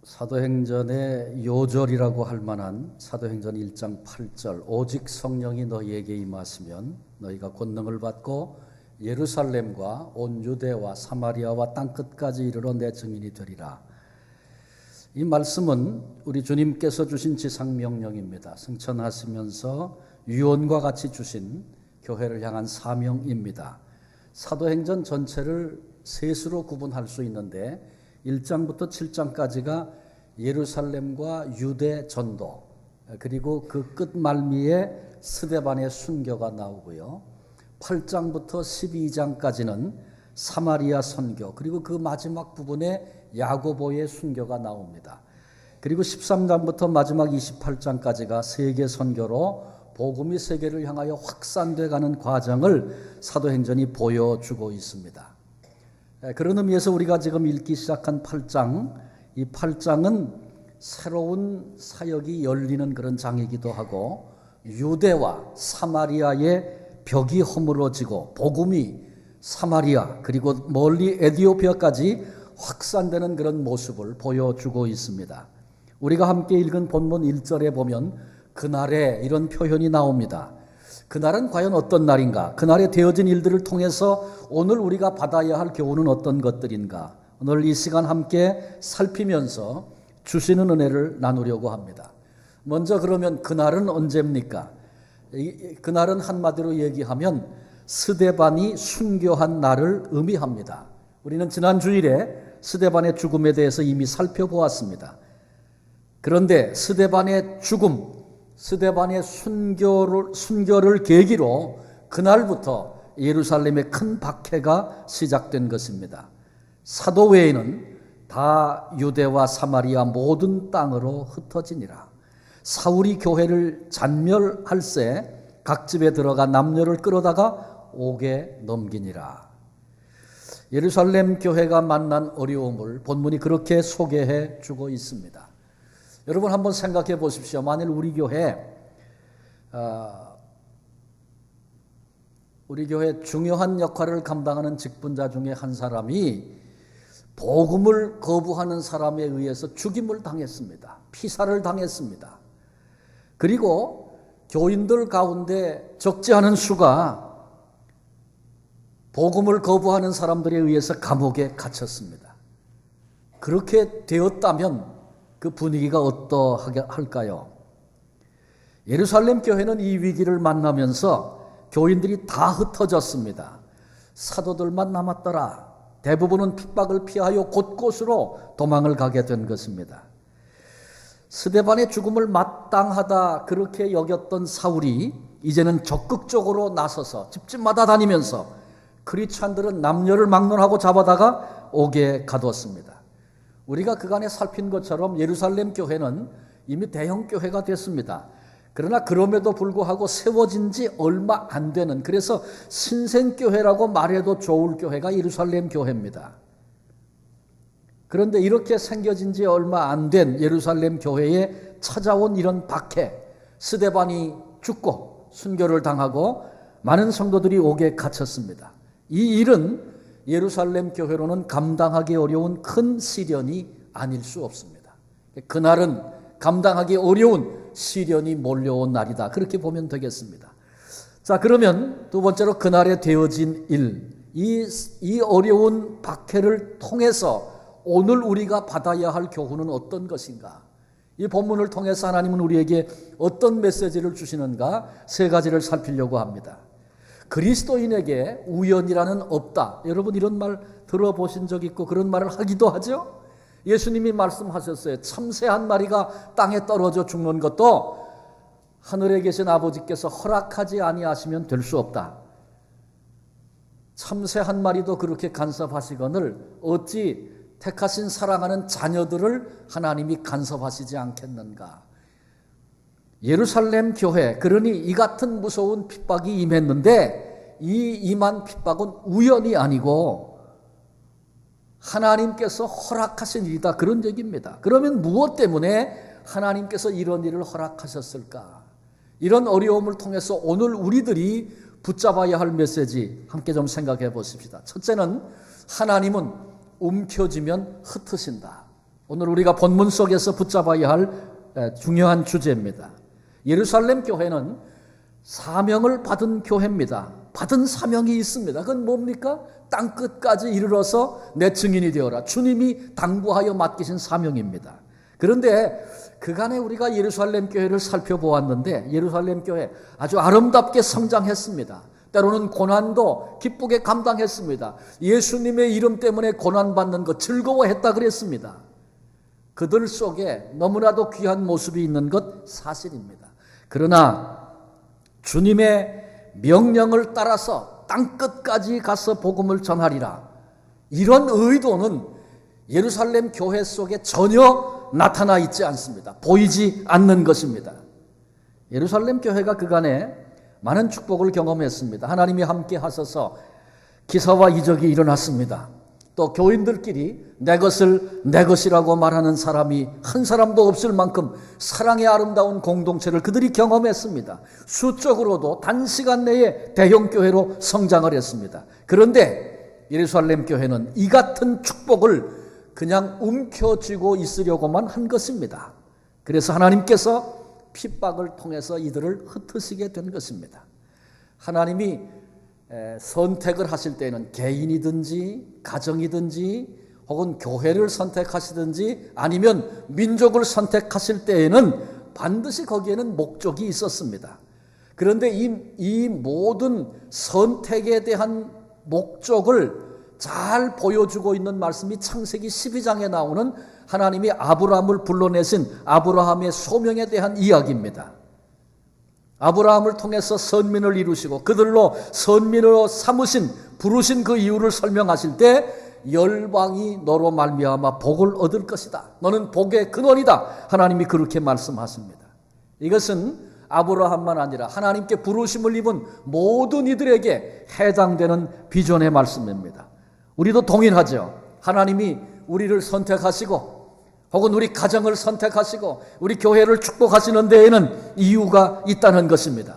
사도행전의 요절이라고 할 만한 사도행전 1장 8절 오직 성령이 너희에게 임하시면 너희가 권능을 받고 예루살렘과 온 유대와 사마리아와 땅끝까지 이르러 내 증인이 되리라. 이 말씀은 우리 주님께서 주신 지상명령입니다. 승천하시면서 유언과 같이 주신 교회를 향한 사명입니다. 사도행전 전체를 셋으로 구분할 수 있는데 1장부터 7장까지가 예루살렘과 유대 전도, 그리고 그 끝말미에 스데반의 순교가 나오고요. 8장부터 12장까지는 사마리아 선교, 그리고 그 마지막 부분에 야고보의 순교가 나옵니다. 그리고 13장부터 마지막 28장까지가 세계 선교로 복음이 세계를 향하여 확산돼 가는 과정을 사도행전이 보여주고 있습니다. 그런 의미에서 우리가 지금 읽기 시작한 8장, 이 8장은 새로운 사역이 열리는 그런 장이기도 하고 유대와 사마리아의 벽이 허물어지고 복음이 사마리아 그리고 멀리 에디오피아까지 확산되는 그런 모습을 보여주고 있습니다. 우리가 함께 읽은 본문 1절에 보면 그날에 이런 표현이 나옵니다. 그날은 과연 어떤 날인가? 그날에 되어진 일들을 통해서 오늘 우리가 받아야 할 교훈은 어떤 것들인가? 오늘 이 시간 함께 살피면서 주시는 은혜를 나누려고 합니다. 먼저 그러면 그날은 언제입니까? 그날은 한마디로 얘기하면 스데반이 순교한 날을 의미합니다. 우리는 지난 주일에 스데반의 죽음에 대해서 이미 살펴보았습니다. 그런데 스데반의 죽음, 스데반의 순교를 계기로 그날부터 예루살렘에 큰 박해가 시작된 것입니다. 사도 외에는 다 유대와 사마리아 모든 땅으로 흩어지니라. 사울이 교회를 잔멸할세 각 집에 들어가 남녀를 끌어다가 옥에 넘기니라. 예루살렘 교회가 만난 어려움을 본문이 그렇게 소개해 주고 있습니다. 여러분 한번 생각해 보십시오. 만일 우리 교회 중요한 역할을 감당하는 직분자 중에 한 사람이 복음을 거부하는 사람에 의해서 죽임을 당했습니다. 피살을 당했습니다. 그리고 교인들 가운데 적지 않은 수가 복음을 거부하는 사람들에 의해서 감옥에 갇혔습니다. 그렇게 되었다면 그 분위기가 어떠할까요? 예루살렘 교회는 이 위기를 만나면서 교인들이 다 흩어졌습니다. 사도들만 남았더라. 대부분은 핍박을 피하여 곳곳으로 도망을 가게 된 것입니다. 스데반의 죽음을 마땅하다 그렇게 여겼던 사울이 이제는 적극적으로 나서서 집집마다 다니면서 크리스찬들은 남녀를 막론하고 잡아다가 옥에 가두었습니다. 우리가 그간에 살핀 것처럼 예루살렘 교회는 이미 대형 교회가 됐습니다. 그러나 그럼에도 불구하고 세워진 지 얼마 안 되는, 그래서 신생교회라고 말해도 좋을 교회가 예루살렘 교회입니다. 그런데 이렇게 생겨진 지 얼마 안 된 예루살렘 교회에 찾아온 이런 박해, 스데반이 죽고 순교를 당하고 많은 성도들이 옥에 갇혔습니다. 이 일은 예루살렘 교회로는 감당하기 어려운 큰 시련이 아닐 수 없습니다. 그날은 감당하기 어려운 시련이 몰려온 날이다. 그렇게 보면 되겠습니다. 자, 그러면 두 번째로 그날에 되어진 일, 이 어려운 박해를 통해서 오늘 우리가 받아야 할 교훈은 어떤 것인가? 이 본문을 통해서 하나님은 우리에게 어떤 메시지를 주시는가? 세 가지를 살피려고 합니다. 그리스도인에게 우연이라는 없다. 여러분 이런 말 들어보신 적 있고 그런 말을 하기도 하죠. 예수님이 말씀하셨어요. 참새 한 마리가 땅에 떨어져 죽는 것도 하늘에 계신 아버지께서 허락하지 아니하시면 될 수 없다. 참새 한 마리도 그렇게 간섭하시거늘 어찌 택하신 사랑하는 자녀들을 하나님이 간섭하시지 않겠는가. 예루살렘 교회, 그러니 이 같은 무서운 핍박이 임했는데 이 임한 핍박은 우연이 아니고 하나님께서 허락하신 일이다, 그런 얘기입니다. 그러면 무엇 때문에 하나님께서 이런 일을 허락하셨을까? 이런 어려움을 통해서 오늘 우리들이 붙잡아야 할 메시지 함께 좀 생각해 보십시다. 첫째는 하나님은 움켜쥐면 흩으신다. 오늘 우리가 본문 속에서 붙잡아야 할 중요한 주제입니다. 예루살렘 교회는 사명을 받은 교회입니다. 받은 사명이 있습니다. 그건 뭡니까? 땅끝까지 이르러서 내 증인이 되어라. 주님이 당부하여 맡기신 사명입니다. 그런데 그간에 우리가 예루살렘 교회를 살펴보았는데 예루살렘 교회 아주 아름답게 성장했습니다. 때로는 고난도 기쁘게 감당했습니다. 예수님의 이름 때문에 고난받는 것 즐거워했다 그랬습니다. 그들 속에 너무나도 귀한 모습이 있는 것 사실입니다. 그러나 주님의 명령을 따라서 땅끝까지 가서 복음을 전하리라, 이런 의도는 예루살렘 교회 속에 전혀 나타나 있지 않습니다. 보이지 않는 것입니다. 예루살렘 교회가 그간에 많은 축복을 경험했습니다. 하나님이 함께 하셔서 기사와 이적이 일어났습니다. 또 교인들끼리 내 것을 내 것이라고 말하는 사람이 한 사람도 없을 만큼 사랑의 아름다운 공동체를 그들이 경험했습니다. 수적으로도 단시간 내에 대형 교회로 성장을 했습니다. 그런데 예루살렘 교회는 이 같은 축복을 그냥 움켜쥐고 있으려고만 한 것입니다. 그래서 하나님께서 핍박을 통해서 이들을 흩으시게 된 것입니다. 하나님이 선택을 하실 때에는 개인이든지 가정이든지 혹은 교회를 선택하시든지 아니면 민족을 선택하실 때에는 반드시 거기에는 목적이 있었습니다. 그런데 이 모든 선택에 대한 목적을 잘 보여주고 있는 말씀이 창세기 12장에 나오는 하나님이 아브라함을 불러내신 아브라함의 소명에 대한 이야기입니다. 아브라함을 통해서 선민을 이루시고 그들로 선민으로 삼으신 부르신 그 이유를 설명하실 때 열방이 너로 말미암아 복을 얻을 것이다. 너는 복의 근원이다. 하나님이 그렇게 말씀하십니다. 이것은 아브라함만 아니라 하나님께 부르심을 입은 모든 이들에게 해당되는 비전의 말씀입니다. 우리도 동일하죠. 하나님이 우리를 선택하시고 혹은 우리 가정을 선택하시고 우리 교회를 축복하시는 데에는 이유가 있다는 것입니다.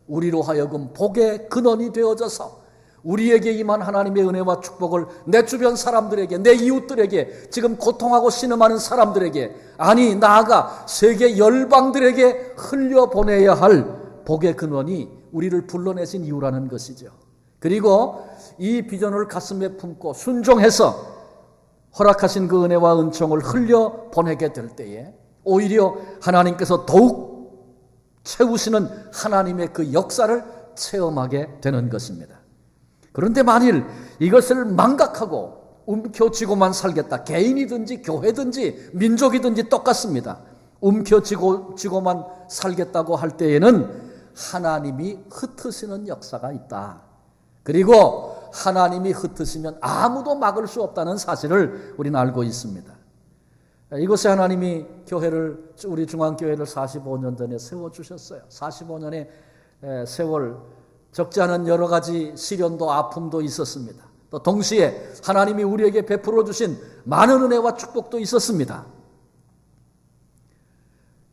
우리로 하여금 복의 근원이 되어져서 우리에게 임한 하나님의 은혜와 축복을 내 주변 사람들에게, 내 이웃들에게, 지금 고통하고 신음하는 사람들에게, 아니 나아가 세계 열방들에게 흘려보내야 할 복의 근원이 우리를 불러내신 이유라는 것이죠. 그리고 이 비전을 가슴에 품고 순종해서 허락하신 그 은혜와 은총을 흘려보내게 될 때에 오히려 하나님께서 더욱 채우시는 하나님의 그 역사를 체험하게 되는 것입니다. 그런데 만일 이것을 망각하고 움켜쥐고만 살겠다, 개인이든지 교회든지 민족이든지 똑같습니다. 움켜쥐고만 살겠다고 할 때에는 하나님이 흩으시는 역사가 있다. 그리고 하나님이 흩으시면 아무도 막을 수 없다는 사실을 우리는 알고 있습니다. 이곳에 하나님이 교회를, 우리 중앙교회를 45년 전에 세워주셨어요. 45년의 세월, 적지 않은 여러 가지 시련도 아픔도 있었습니다. 또 동시에 하나님이 우리에게 베풀어 주신 많은 은혜와 축복도 있었습니다.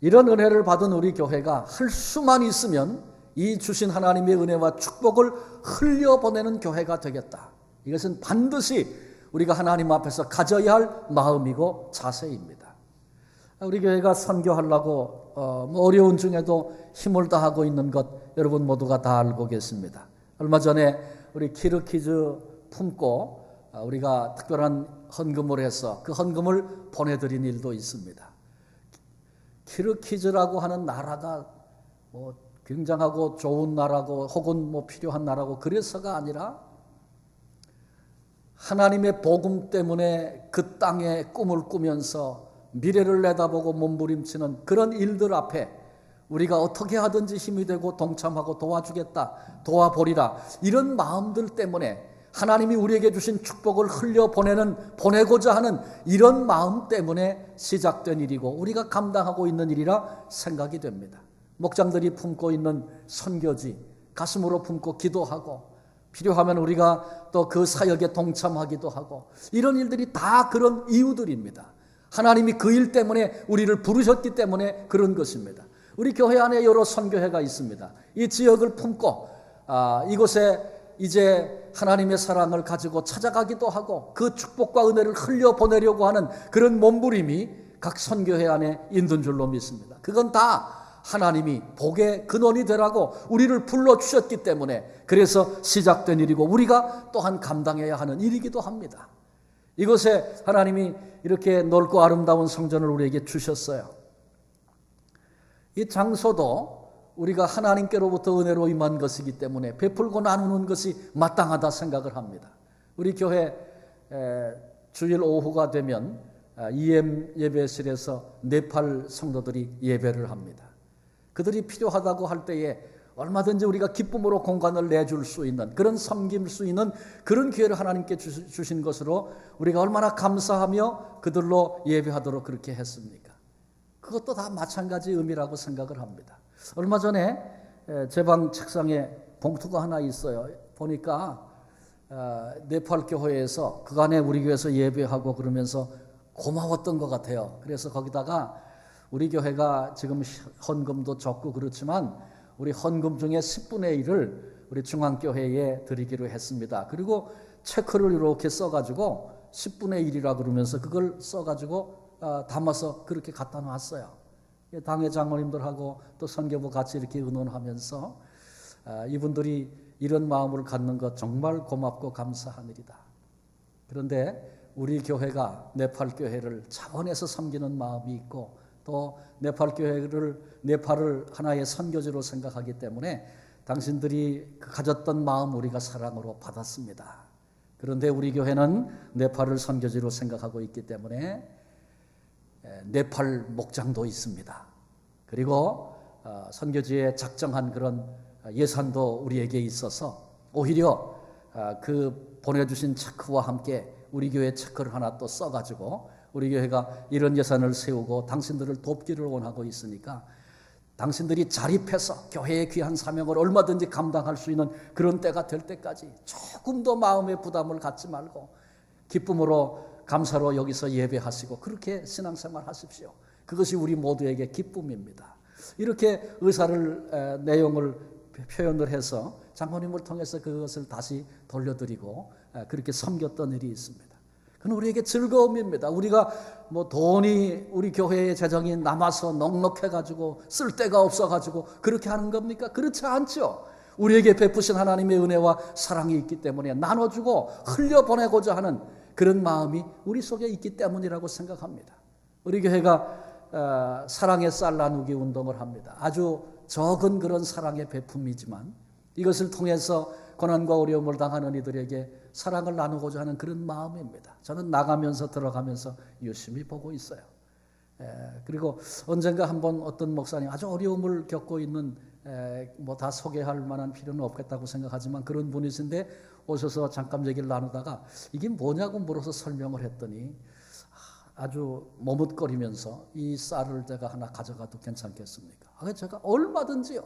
이런 은혜를 받은 우리 교회가 할 수만 있으면 이 주신 하나님의 은혜와 축복을 흘려보내는 교회가 되겠다. 이것은 반드시 우리가 하나님 앞에서 가져야 할 마음이고 자세입니다. 우리 교회가 선교하려고 어려운 중에도 힘을 다하고 있는 것 여러분 모두가 다 알고 계십니다. 얼마 전에 우리 키르키즈 품고 우리가 특별한 헌금을 해서 그 헌금을 보내드린 일도 있습니다. 키르키즈라고 하는 나라가 굉장하고 좋은 나라고 혹은 필요한 나라고 그래서가 아니라 하나님의 복음 때문에 그 땅에 꿈을 꾸면서 미래를 내다보고 몸부림치는 그런 일들 앞에 우리가 어떻게 하든지 힘이 되고 동참하고 도와주겠다, 도와보리라, 이런 마음들 때문에 하나님이 우리에게 주신 축복을 보내고자 하는 이런 마음 때문에 시작된 일이고 우리가 감당하고 있는 일이라 생각이 됩니다. 목장들이 품고 있는 선교지, 가슴으로 품고 기도하고 필요하면 우리가 또 그 사역에 동참하기도 하고 이런 일들이 다 그런 이유들입니다. 하나님이 그 일 때문에 우리를 부르셨기 때문에 그런 것입니다. 우리 교회 안에 여러 선교회가 있습니다. 이 지역을 품고 이곳에 이제 하나님의 사랑을 가지고 찾아가기도 하고 그 축복과 은혜를 흘려보내려고 하는 그런 몸부림이 각 선교회 안에 있는 줄로 믿습니다. 그건 다 하나님이 복의 근원이 되라고 우리를 불러주셨기 때문에 그래서 시작된 일이고 우리가 또한 감당해야 하는 일이기도 합니다. 이곳에 하나님이 이렇게 넓고 아름다운 성전을 우리에게 주셨어요. 이 장소도 우리가 하나님께로부터 은혜로 임한 것이기 때문에 베풀고 나누는 것이 마땅하다 생각을 합니다. 우리 교회 주일 오후가 되면 EM 예배실에서 네팔 성도들이 예배를 합니다. 그들이 필요하다고 할 때에 얼마든지 우리가 기쁨으로 공간을 내줄 수 있는 그런 섬길 수 있는 그런 기회를 하나님께 주신 것으로 우리가 얼마나 감사하며 그들로 예배하도록 그렇게 했습니까? 그것도 다 마찬가지 의미라고 생각을 합니다. 얼마 전에 제 방 책상에 봉투가 하나 있어요. 보니까 네팔 교회에서 그간에 우리 교회에서 예배하고 그러면서 고마웠던 것 같아요. 그래서 거기다가 우리 교회가 지금 헌금도 적고 그렇지만 우리 헌금 중에 10분의 1을 우리 중앙교회에 드리기로 했습니다. 그리고 체크를 이렇게 써가지고 10분의 1이라 그러면서 그걸 써가지고 담아서 그렇게 갖다 놨어요. 당회 장로님들하고 또 선교부 같이 이렇게 의논하면서 이분들이 이런 마음을 갖는 것 정말 고맙고 감사한 일이다. 그런데 우리 교회가 네팔 교회를 자원해서 섬기는 마음이 있고 또 네팔을 하나의 선교지로 생각하기 때문에 당신들이 가졌던 마음 우리가 사랑으로 받았습니다. 그런데 우리 교회는 네팔을 선교지로 생각하고 있기 때문에 네팔 목장도 있습니다. 그리고 선교지에 작정한 그런 예산도 우리에게 있어서 오히려 그 보내주신 체크와 함께 우리 교회 체크를 하나 또 써가지고 우리 교회가 이런 예산을 세우고 당신들을 돕기를 원하고 있으니까 당신들이 자립해서 교회의 귀한 사명을 얼마든지 감당할 수 있는 그런 때가 될 때까지 조금 더 마음의 부담을 갖지 말고 기쁨으로 감사로 여기서 예배하시고 그렇게 신앙생활 하십시오. 그것이 우리 모두에게 기쁨입니다. 이렇게 의사를 내용을 표현을 해서 장로님을 통해서 그것을 다시 돌려드리고 그렇게 섬겼던 일이 있습니다. 그건 우리에게 즐거움입니다. 우리가 뭐 돈이 우리 교회의 재정이 남아서 넉넉해가지고 쓸 데가 없어가지고 그렇게 하는 겁니까? 그렇지 않죠. 우리에게 베푸신 하나님의 은혜와 사랑이 있기 때문에 나눠주고 흘려보내고자 하는 그런 마음이 우리 속에 있기 때문이라고 생각합니다. 우리 교회가 사랑의 쌀 나누기 운동을 합니다. 아주 적은 그런 사랑의 베품이지만 이것을 통해서 고난과 어려움을 당하는 이들에게 사랑을 나누고자 하는 그런 마음입니다. 저는 나가면서 들어가면서 유심히 보고 있어요. 그리고 언젠가 한번 어떤 목사님 아주 어려움을 겪고 있는 뭐 다 소개할 만한 필요는 없겠다고 생각하지만 그런 분이신데 오셔서 잠깐 얘기를 나누다가 이게 뭐냐고 물어서 설명을 했더니 아주 머뭇거리면서 이 쌀을 제가 하나 가져가도 괜찮겠습니까? 제가 얼마든지요.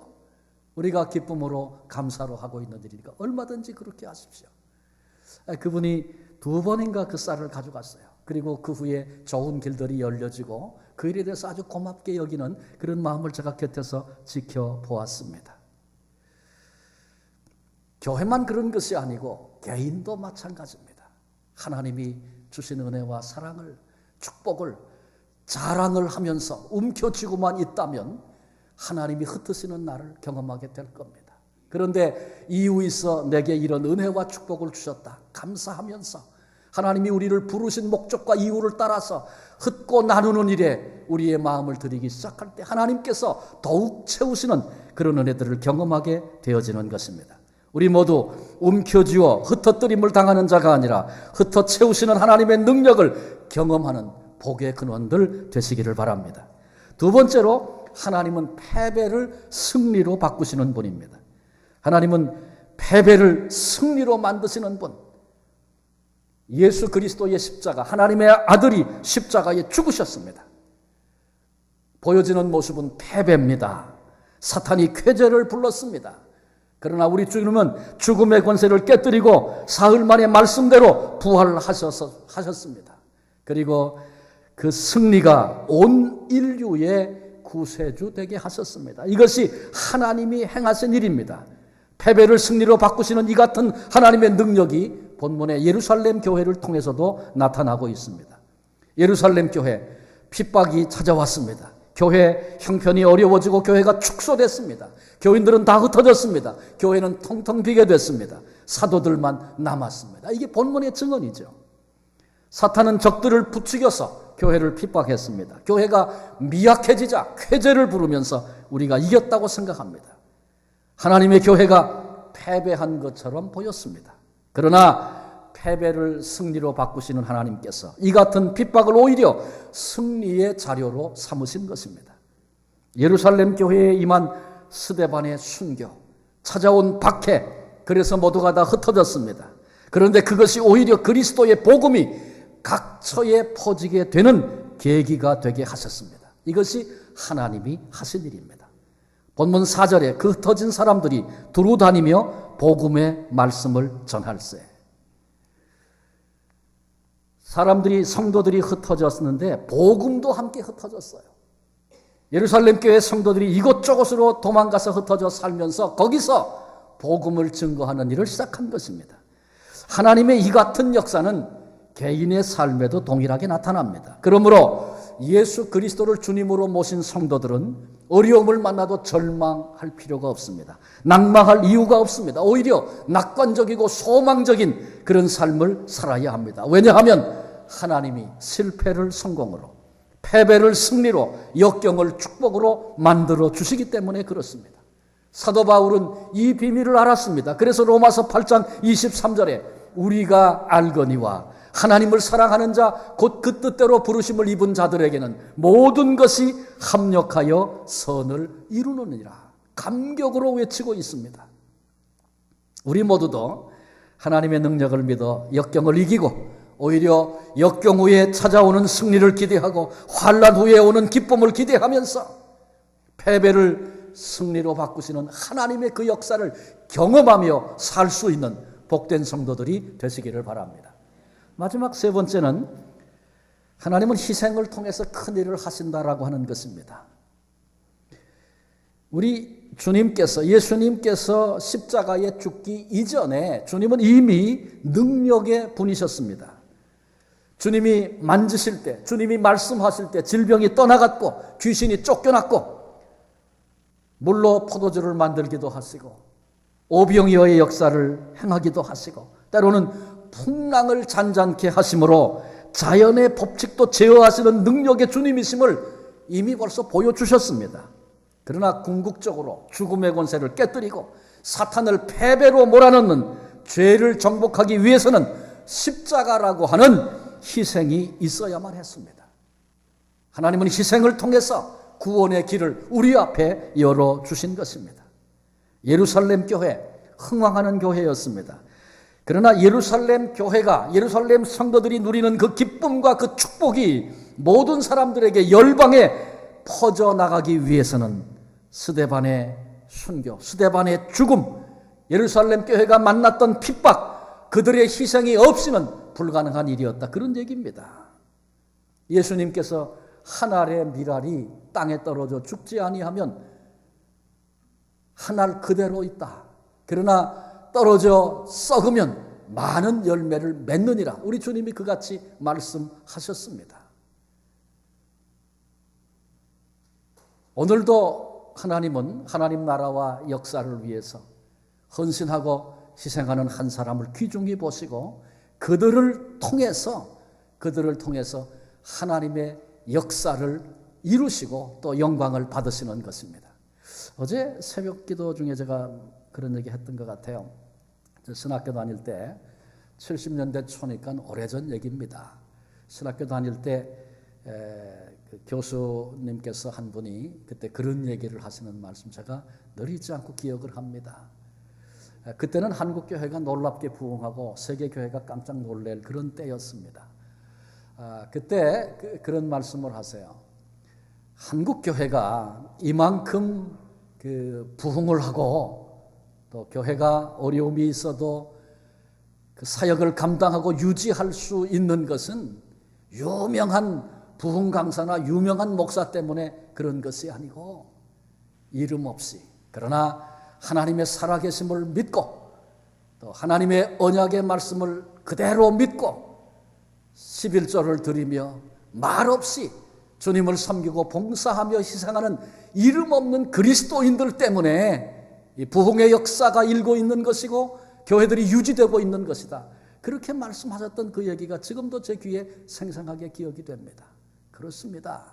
우리가 기쁨으로 감사로 하고 있는 일이니까 얼마든지 그렇게 하십시오. 그분이 2번인가 그 쌀을 가져갔어요. 그리고 그 후에 좋은 길들이 열려지고 그 일에 대해서 아주 고맙게 여기는 그런 마음을 제가 곁에서 지켜보았습니다. 교회만 그런 것이 아니고 개인도 마찬가지입니다. 하나님이 주신 은혜와 사랑을 축복을 자랑을 하면서 움켜쥐고만 있다면 하나님이 흩으시는 날을 경험하게 될 겁니다. 그런데 이유 있어 내게 이런 은혜와 축복을 주셨다. 감사하면서 하나님이 우리를 부르신 목적과 이유를 따라서 흩고 나누는 일에 우리의 마음을 들이기 시작할 때 하나님께서 더욱 채우시는 그런 은혜들을 경험하게 되어지는 것입니다. 우리 모두 움켜쥐어 흩어뜨림을 당하는 자가 아니라 흩어 채우시는 하나님의 능력을 경험하는 복의 근원들 되시기를 바랍니다. 두 번째로 하나님은 패배를 승리로 바꾸시는 분입니다. 하나님은 패배를 승리로 만드시는 분. 예수 그리스도의 십자가, 하나님의 아들이 십자가에 죽으셨습니다. 보여지는 모습은 패배입니다. 사탄이 쾌재를 불렀습니다. 그러나 우리 주님은 죽음의 권세를 깨뜨리고 사흘 만에 말씀대로 부활하셨습니다. 그리고 그 승리가 온 인류의 구세주 되게 하셨습니다. 이것이 하나님이 행하신 일입니다. 패배를 승리로 바꾸시는 이 같은 하나님의 능력이 본문의 예루살렘 교회를 통해서도 나타나고 있습니다. 예루살렘 교회 핍박이 찾아왔습니다. 교회 형편이 어려워지고 교회가 축소됐습니다. 교인들은 다 흩어졌습니다. 교회는 텅텅 비게 됐습니다. 사도들만 남았습니다. 이게 본문의 증언이죠. 사탄은 적들을 부추겨서 교회를 핍박했습니다. 교회가 미약해지자 쾌재를 부르면서 우리가 이겼다고 생각합니다. 하나님의 교회가 패배한 것처럼 보였습니다. 그러나 패배를 승리로 바꾸시는 하나님께서 이 같은 핍박을 오히려 승리의 자료로 삼으신 것입니다. 예루살렘 교회에 임한 스데반의 순교, 찾아온 박해, 그래서 모두가 다 흩어졌습니다. 그런데 그것이 오히려 그리스도의 복음이 각처에 퍼지게 되는 계기가 되게 하셨습니다. 이것이 하나님이 하신 일입니다. 본문 4절에 그 흩어진 사람들이 두루 다니며 복음의 말씀을 전할세. 사람들이, 성도들이 흩어졌는데 복음도 함께 흩어졌어요. 예루살렘 교회 성도들이 이곳저곳으로 도망가서 흩어져 살면서 거기서 복음을 증거하는 일을 시작한 것입니다. 하나님의 이 같은 역사는 개인의 삶에도 동일하게 나타납니다. 그러므로 예수 그리스도를 주님으로 모신 성도들은 어려움을 만나도 절망할 필요가 없습니다. 낙망할 이유가 없습니다. 오히려 낙관적이고 소망적인 그런 삶을 살아야 합니다. 왜냐하면 하나님이 실패를 성공으로, 패배를 승리로, 역경을 축복으로 만들어 주시기 때문에 그렇습니다. 사도 바울은 이 비밀을 알았습니다. 그래서 로마서 8장 23절에 우리가 알거니와 하나님을 사랑하는 자 곧 그 뜻대로 부르심을 입은 자들에게는 모든 것이 합력하여 선을 이루느니라 감격으로 외치고 있습니다. 우리 모두도 하나님의 능력을 믿어 역경을 이기고 오히려 역경 후에 찾아오는 승리를 기대하고 환난 후에 오는 기쁨을 기대하면서 패배를 승리로 바꾸시는 하나님의 그 역사를 경험하며 살 수 있는 복된 성도들이 되시기를 바랍니다. 마지막 세 번째는 하나님은 희생을 통해서 큰 일을 하신다라고 하는 것입니다. 우리 주님께서, 예수님께서 십자가에 죽기 이전에 주님은 이미 능력의 분이셨습니다. 주님이 만지실 때, 주님이 말씀하실 때 질병이 떠나갔고 귀신이 쫓겨났고 물로 포도주를 만들기도 하시고 오병이어의 역사를 행하기도 하시고 때로는 풍랑을 잔잔케 하심으로 자연의 법칙도 제어하시는 능력의 주님이심을 이미 벌써 보여주셨습니다. 그러나 궁극적으로 죽음의 권세를 깨뜨리고 사탄을 패배로 몰아넣는 죄를 정복하기 위해서는 십자가라고 하는 희생이 있어야만 했습니다. 하나님은 희생을 통해서 구원의 길을 우리 앞에 열어주신 것입니다. 예루살렘 교회, 흥왕하는 교회였습니다. 그러나 예루살렘 교회가, 예루살렘 성도들이 누리는 그 기쁨과 그 축복이 모든 사람들에게 열방에 퍼져나가기 위해서는 스데반의 순교, 스데반의 죽음, 예루살렘 교회가 만났던 핍박, 그들의 희생이 없이는 불가능한 일이었다. 그런 얘기입니다. 예수님께서 한 알의 밀알이 땅에 떨어져 죽지 아니하면 한 알 그대로 있다. 그러나 떨어져 썩으면 많은 열매를 맺느니라. 우리 주님이 그같이 말씀하셨습니다. 오늘도 하나님은 하나님 나라와 역사를 위해서 헌신하고 희생하는 한 사람을 귀중히 보시고 그들을 통해서 하나님의 역사를 이루시고 또 영광을 받으시는 것입니다. 어제 새벽 기도 중에 제가 그런 얘기 했던 것 같아요. 신학교 다닐 때 70년대 초니까 오래전 얘기입니다. 신학교 다닐 때 그 교수님께서 한 분이 그때 그런 얘기를 하시는 말씀 제가 늘 잊지 않고 기억을 합니다. 그때는 한국교회가 놀랍게 부흥하고 세계교회가 깜짝 놀랄 그런 때였습니다. 그때 그런 말씀을 하세요. 한국교회가 이만큼 그 부흥을 하고 또 교회가 어려움이 있어도 그 사역을 감당하고 유지할 수 있는 것은 유명한 부흥 강사나 유명한 목사 때문에 그런 것이 아니고 이름 없이 그러나 하나님의 살아계심을 믿고 또 하나님의 언약의 말씀을 그대로 믿고 11조를 드리며 말없이 주님을 섬기고 봉사하며 희생하는 이름 없는 그리스도인들 때문에 이 부흥의 역사가 일고 있는 것이고 교회들이 유지되고 있는 것이다. 그렇게 말씀하셨던 그 얘기가 지금도 제 귀에 생생하게 기억이 됩니다. 그렇습니다.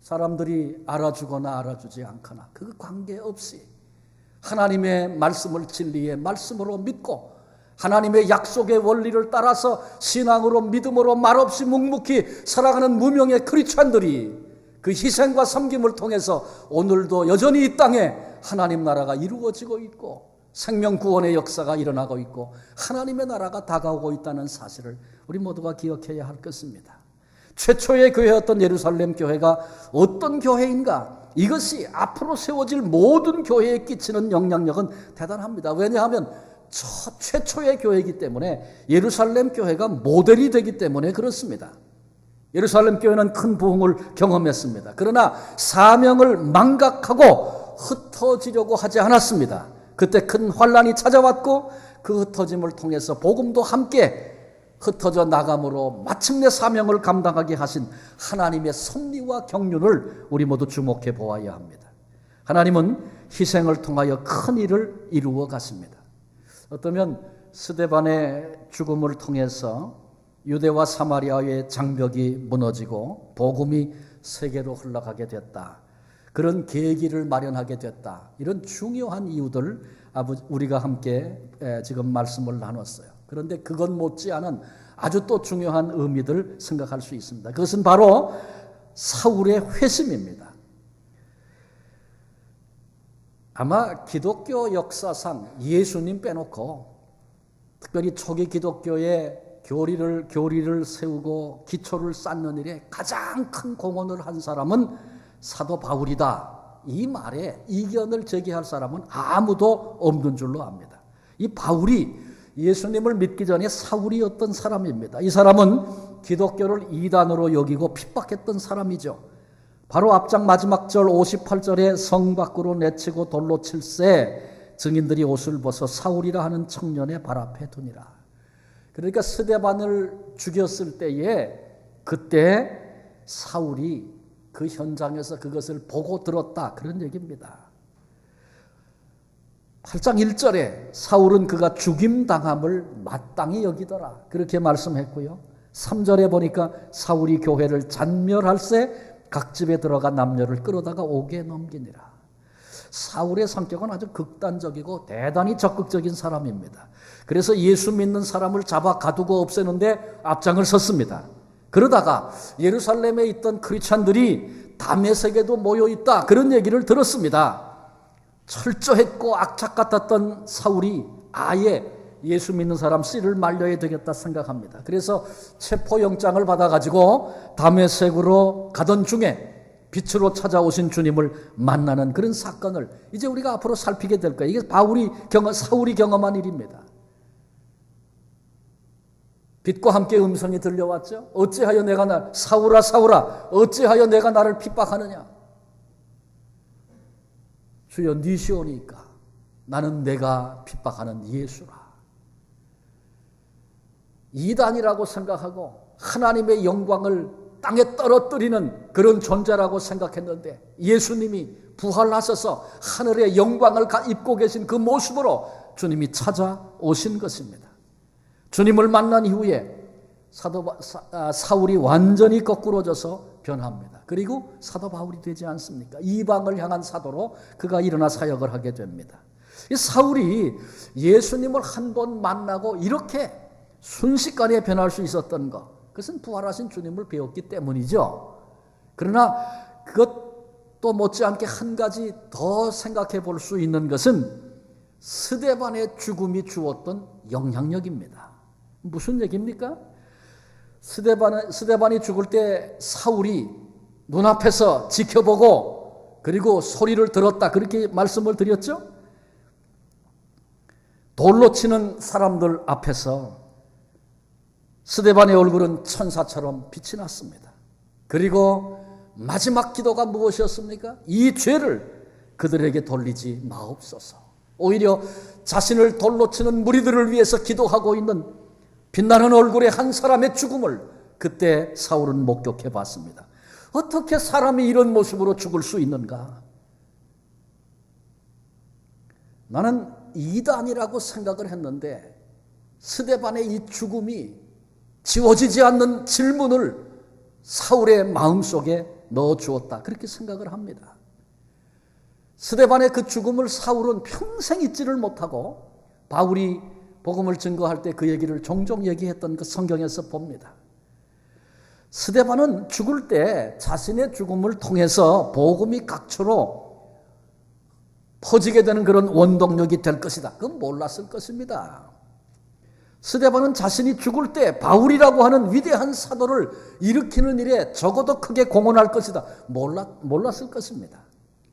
사람들이 알아주거나 알아주지 않거나 그 관계없이 하나님의 말씀을 진리의 말씀으로 믿고 하나님의 약속의 원리를 따라서 신앙으로 믿음으로 말없이 묵묵히 살아가는 무명의 크리스찬들이 그 희생과 섬김을 통해서 오늘도 여전히 이 땅에 하나님 나라가 이루어지고 있고 생명 구원의 역사가 일어나고 있고 하나님의 나라가 다가오고 있다는 사실을 우리 모두가 기억해야 할 것입니다. 최초의 교회였던 예루살렘 교회가 어떤 교회인가? 이것이 앞으로 세워질 모든 교회에 끼치는 영향력은 대단합니다. 왜냐하면 최초의 교회이기 때문에 예루살렘 교회가 모델이 되기 때문에 그렇습니다. 예루살렘 교회는 큰 부흥을 경험했습니다. 그러나 사명을 망각하고 흩어지려고 하지 않았습니다. 그때 큰 환란이 찾아왔고 그 흩어짐을 통해서 복음도 함께 흩어져 나감으로 마침내 사명을 감당하게 하신 하나님의 섭리와 경륜을 우리 모두 주목해 보아야 합니다. 하나님은 희생을 통하여 큰 일을 이루어 가십니다. 어쩌면 스데반의 죽음을 통해서 유대와 사마리아의 장벽이 무너지고 복음이 세계로 흘러가게 됐다. 그런 계기를 마련하게 됐다. 이런 중요한 이유들 우리가 함께 지금 말씀을 나눴어요. 그런데 그것 못지않은 아주 또 중요한 의미들 생각할 수 있습니다. 그것은 바로 사울의 회심입니다. 아마 기독교 역사상 예수님 빼놓고 특별히 초기 기독교의 교리를 세우고 기초를 쌓는 일에 가장 큰 공헌을 한 사람은 사도 바울이다. 이 말에 이견을 제기할 사람은 아무도 없는 줄로 압니다. 이 바울이 예수님을 믿기 전에 사울이었던 사람입니다. 이 사람은 기독교를 이단으로 여기고 핍박했던 사람이죠. 바로 앞장 마지막 절 58절에 성 밖으로 내치고 돌로 칠세 증인들이 옷을 벗어 사울이라 하는 청년의 발 앞에 두니라. 그러니까 스데반을 죽였을 때에 그때 사울이 그 현장에서 그것을 보고 들었다. 그런 얘기입니다. 8장 1절에 사울은 그가 죽임당함을 마땅히 여기더라. 그렇게 말씀했고요. 3절에 보니까 사울이 교회를 잔멸할세 각 집에 들어가 남녀를 끌어다가 옥에 넘기니라. 사울의 성격은 아주 극단적이고 대단히 적극적인 사람입니다. 그래서 예수 믿는 사람을 잡아 가두고 없애는데 앞장을 섰습니다. 그러다가 예루살렘에 있던 크리스찬들이 다메섹에도 모여있다. 그런 얘기를 들었습니다. 철저했고 악착 같았던 사울이 아예 예수 믿는 사람 씨를 말려야 되겠다 생각합니다. 그래서 체포영장을 받아가지고 다메섹으로 가던 중에 빛으로 찾아오신 주님을 만나는 그런 사건을 이제 우리가 앞으로 살피게 될 거예요. 이게 사울이 경험한 일입니다. 빛과 함께 음성이 들려왔죠. 어찌하여 내가 사울아 사울아 어찌하여 내가 나를 핍박하느냐. 주여 니시오니까 나는 내가 핍박하는 예수라. 이단이라고 생각하고 하나님의 영광을 땅에 떨어뜨리는 그런 존재라고 생각했는데 예수님이 부활하셔서 하늘의 영광을 입고 계신 그 모습으로 주님이 찾아오신 것입니다. 주님을 만난 이후에 사울이 완전히 거꾸로져서 변합니다. 그리고 사도 바울이 되지 않습니까? 이방을 향한 사도로 그가 일어나 사역을 하게 됩니다. 이 사울이 예수님을 한 번 만나고 이렇게 순식간에 변할 수 있었던 것, 그것은 부활하신 주님을 배웠기 때문이죠. 그러나 그것도 못지않게 한 가지 더 생각해 볼 수 있는 것은 스데반의 죽음이 주었던 영향력입니다. 무슨 얘기입니까? 스데반이 죽을 때 사울이 눈앞에서 지켜보고 그리고 소리를 들었다. 그렇게 말씀을 드렸죠? 돌로 치는 사람들 앞에서 스데반의 얼굴은 천사처럼 빛이 났습니다. 그리고 마지막 기도가 무엇이었습니까? 이 죄를 그들에게 돌리지 마옵소서. 오히려 자신을 돌로 치는 무리들을 위해서 기도하고 있는 빛나는 얼굴의 한 사람의 죽음을 그때 사울은 목격해 봤습니다. 어떻게 사람이 이런 모습으로 죽을 수 있는가? 나는 이단이라고 생각을 했는데 스데반의 이 죽음이 지워지지 않는 질문을 사울의 마음속에 넣어주었다, 그렇게 생각을 합니다. 스데반의 그 죽음을 사울은 평생 잊지를 못하고 바울이 복음을 증거할 때 그 얘기를 종종 얘기했던 그 성경에서 봅니다. 스데반은 죽을 때 자신의 죽음을 통해서 복음이 각처로 퍼지게 되는 그런 원동력이 될 것이다, 그건 몰랐을 것입니다. 스데반은 자신이 죽을 때 바울이라고 하는 위대한 사도를 일으키는 일에 적어도 크게 공헌할 것이다, 몰랐을 것입니다.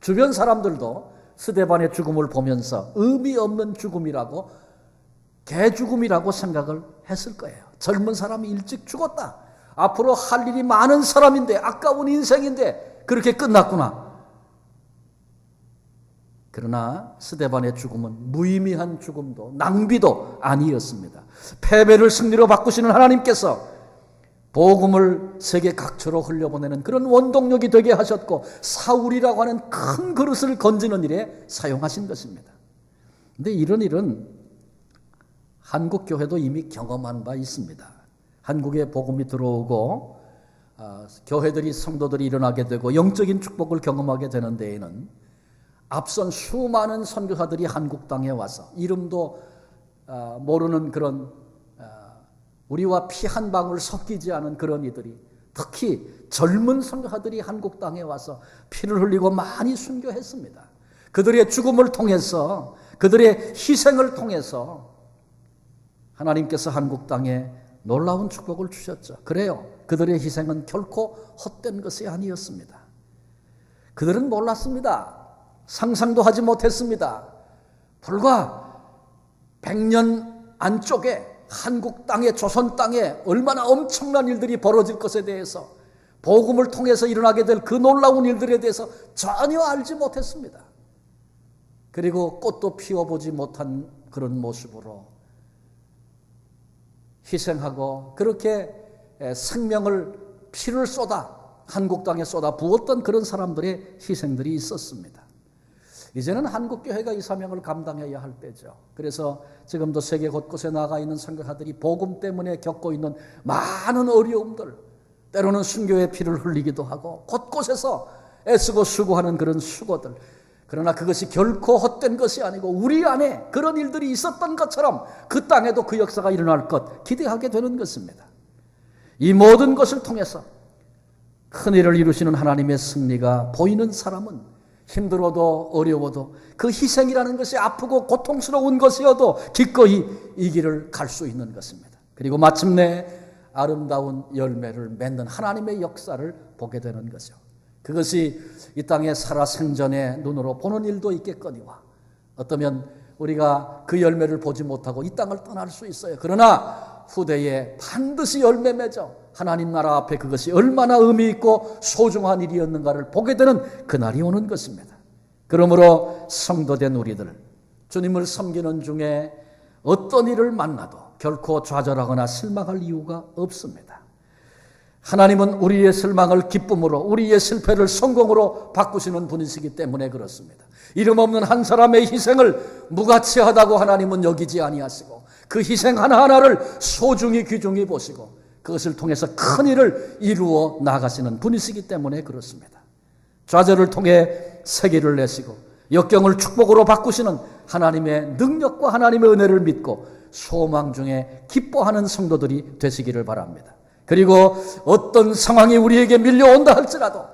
주변 사람들도 스데반의 죽음을 보면서 의미 없는 죽음이라고, 개죽음이라고 생각을 했을 거예요. 젊은 사람이 일찍 죽었다, 앞으로 할 일이 많은 사람인데, 아까운 인생인데 그렇게 끝났구나. 그러나 스데반의 죽음은 무의미한 죽음도 낭비도 아니었습니다. 패배를 승리로 바꾸시는 하나님께서 복음을 세계 각처로 흘려보내는 그런 원동력이 되게 하셨고, 사울이라고 하는 큰 그릇을 건지는 일에 사용하신 것입니다. 그런데 이런 일은 한국 교회도 이미 경험한 바 있습니다. 한국에 복음이 들어오고 교회들이, 성도들이 일어나게 되고 영적인 축복을 경험하게 되는 데에는 앞선 수많은 선교사들이 한국 땅에 와서 이름도 모르는 그런 우리와 피 한 방울 섞이지 않은 그런 이들이, 특히 젊은 선교사들이 한국 땅에 와서 피를 흘리고 많이 순교했습니다. 그들의 죽음을 통해서, 그들의 희생을 통해서 하나님께서 한국 땅에 놀라운 축복을 주셨죠. 그래요, 그들의 희생은 결코 헛된 것이 아니었습니다. 그들은 몰랐습니다. 상상도 하지 못했습니다. 불과 100년 안쪽에 한국 땅에, 조선 땅에 얼마나 엄청난 일들이 벌어질 것에 대해서, 복음을 통해서 일어나게 될 그 놀라운 일들에 대해서 전혀 알지 못했습니다. 그리고 꽃도 피워보지 못한 그런 모습으로 희생하고 그렇게 생명을, 피를 쏟아 한국 땅에 쏟아 부었던 그런 사람들의 희생들이 있었습니다. 이제는 한국교회가 이 사명을 감당해야 할 때죠. 그래서 지금도 세계 곳곳에 나가 있는 선교사들이 복음 때문에 겪고 있는 많은 어려움들, 때로는 순교의 피를 흘리기도 하고 곳곳에서 애쓰고 수고하는 그런 수고들, 그러나 그것이 결코 헛된 것이 아니고 우리 안에 그런 일들이 있었던 것처럼 그 땅에도 그 역사가 일어날 것 기대하게 되는 것입니다. 이 모든 것을 통해서 큰 일을 이루시는 하나님의 승리가 보이는 사람은 힘들어도 어려워도 그 희생이라는 것이 아프고 고통스러운 것이어도 기꺼이 이 길을 갈 수 있는 것입니다. 그리고 마침내 아름다운 열매를 맺는 하나님의 역사를 보게 되는 거죠. 그것이 이 땅에 살아생전의 눈으로 보는 일도 있겠거니와, 어떠면 우리가 그 열매를 보지 못하고 이 땅을 떠날 수 있어요. 그러나 후대에 반드시 열매 맺어 하나님 나라 앞에 그것이 얼마나 의미 있고 소중한 일이었는가를 보게 되는 그날이 오는 것입니다. 그러므로 성도된 우리들, 주님을 섬기는 중에 어떤 일을 만나도 결코 좌절하거나 실망할 이유가 없습니다. 하나님은 우리의 실망을 기쁨으로, 우리의 실패를 성공으로 바꾸시는 분이시기 때문에 그렇습니다. 이름 없는 한 사람의 희생을 무가치하다고 하나님은 여기지 아니하시고 그 희생 하나하나를 소중히 귀중히 보시고 그것을 통해서 큰 일을 이루어 나가시는 분이시기 때문에 그렇습니다. 좌절을 통해 세기를 내시고 역경을 축복으로 바꾸시는 하나님의 능력과 하나님의 은혜를 믿고 소망 중에 기뻐하는 성도들이 되시기를 바랍니다. 그리고 어떤 상황이 우리에게 밀려온다 할지라도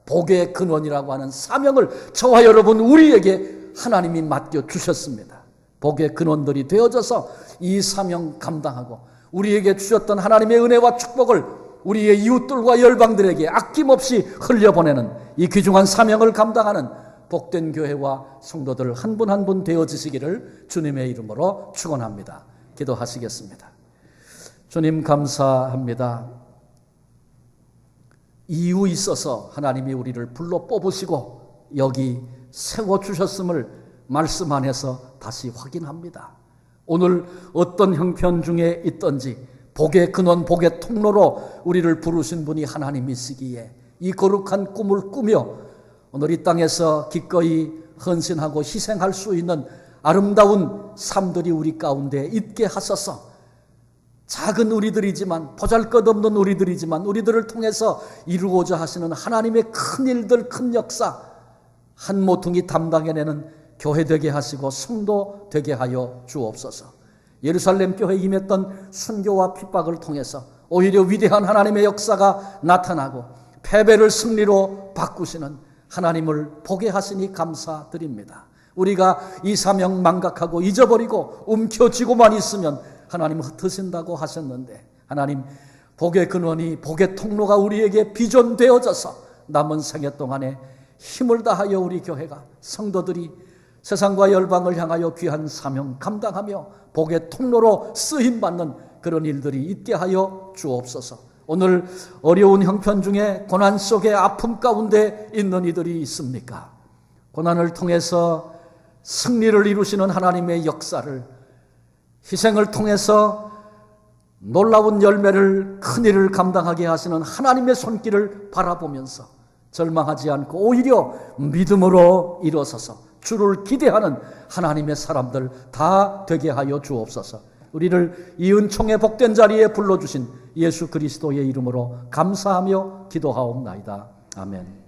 복의 근원이라고 하는 사명을 저와 여러분 우리에게 하나님이 맡겨주셨습니다. 복의 근원들이 되어져서 이 사명 감당하고 우리에게 주셨던 하나님의 은혜와 축복을 우리의 이웃들과 열방들에게 아낌없이 흘려보내는 이 귀중한 사명을 감당하는 복된 교회와 성도들 한 분 한 분 되어지시기를 주님의 이름으로 축원합니다. 기도하시겠습니다. 주님 감사합니다. 이유 있어서 하나님이 우리를 불러 뽑으시고 여기 세워주셨음을 말씀 안에서 다시 확인합니다. 오늘 어떤 형편 중에 있든지 복의 근원, 복의 통로로 우리를 부르신 분이 하나님이시기에 이 거룩한 꿈을 꾸며 오늘 이 땅에서 기꺼이 헌신하고 희생할 수 있는 아름다운 삶들이 우리 가운데 있게 하소서. 작은 우리들이지만, 보잘것없는 우리들이지만 우리들을 통해서 이루고자 하시는 하나님의 큰 일들, 큰 역사 한 모퉁이 담당해내는 교회 되게 하시고 성도 되게 하여 주옵소서. 예루살렘 교회에 임했던 순교와 핍박을 통해서 오히려 위대한 하나님의 역사가 나타나고 패배를 승리로 바꾸시는 하나님을 보게 하시니 감사드립니다. 우리가 이 사명 망각하고 잊어버리고 움켜쥐고만 있으면 하나님 흩으신다고 하셨는데, 하나님 복의 근원이, 복의 통로가 우리에게 비전되어져서 남은 생애 동안에 힘을 다하여 우리 교회가, 성도들이 세상과 열방을 향하여 귀한 사명 감당하며 복의 통로로 쓰임받는 그런 일들이 있게 하여 주옵소서. 오늘 어려운 형편 중에 고난 속에 아픔 가운데 있는 이들이 있습니까? 고난을 통해서 승리를 이루시는 하나님의 역사를, 희생을 통해서 놀라운 열매를, 큰 일을 감당하게 하시는 하나님의 손길을 바라보면서 절망하지 않고 오히려 믿음으로 일어서서 주를 기대하는 하나님의 사람들 다 되게 하여 주옵소서. 우리를 이 은총의 복된 자리에 불러주신 예수 그리스도의 이름으로 감사하며 기도하옵나이다. 아멘.